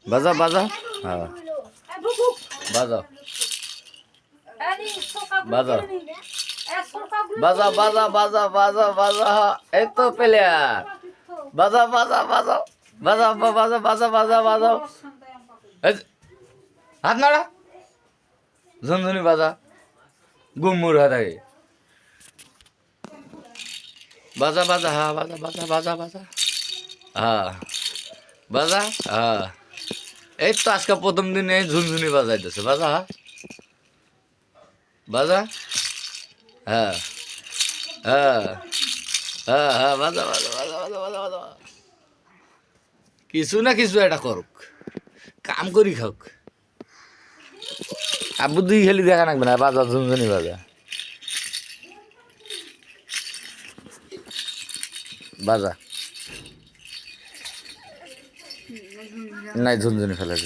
বাজা বাজা হ্যাঁ বাজা বাজা বাজা বাজা বাজা বাজা বাজা এই তো প্লেয়ার বাজা বাজা বাজা বাজা বাজা বাজা বাজা বাজা হাত নাড়া ঝনঝনি বাজা গুমুর হাত আগে বাজা বাজা হ্যাঁ বাজা বাজা বাজা বাজা হ্যাঁ বাজা হ্যাঁ এই তো আজকে প্রথম দিনে ঝুনঝুনি বাজাইতেছে বাজা বাজা হ্যাঁ হ্যাঁ হ্যাঁ হ্যাঁ বাজা বাজা বাজা বাজা বাজা বাজা কিছু না কিছু একটা করুক কাম করি খাওক আব্বু দুই খেলি দেখা লাগবে না বাজা ঝুনঝুনি বাজা বাজা নাই ঝুনঝুনি ফেলে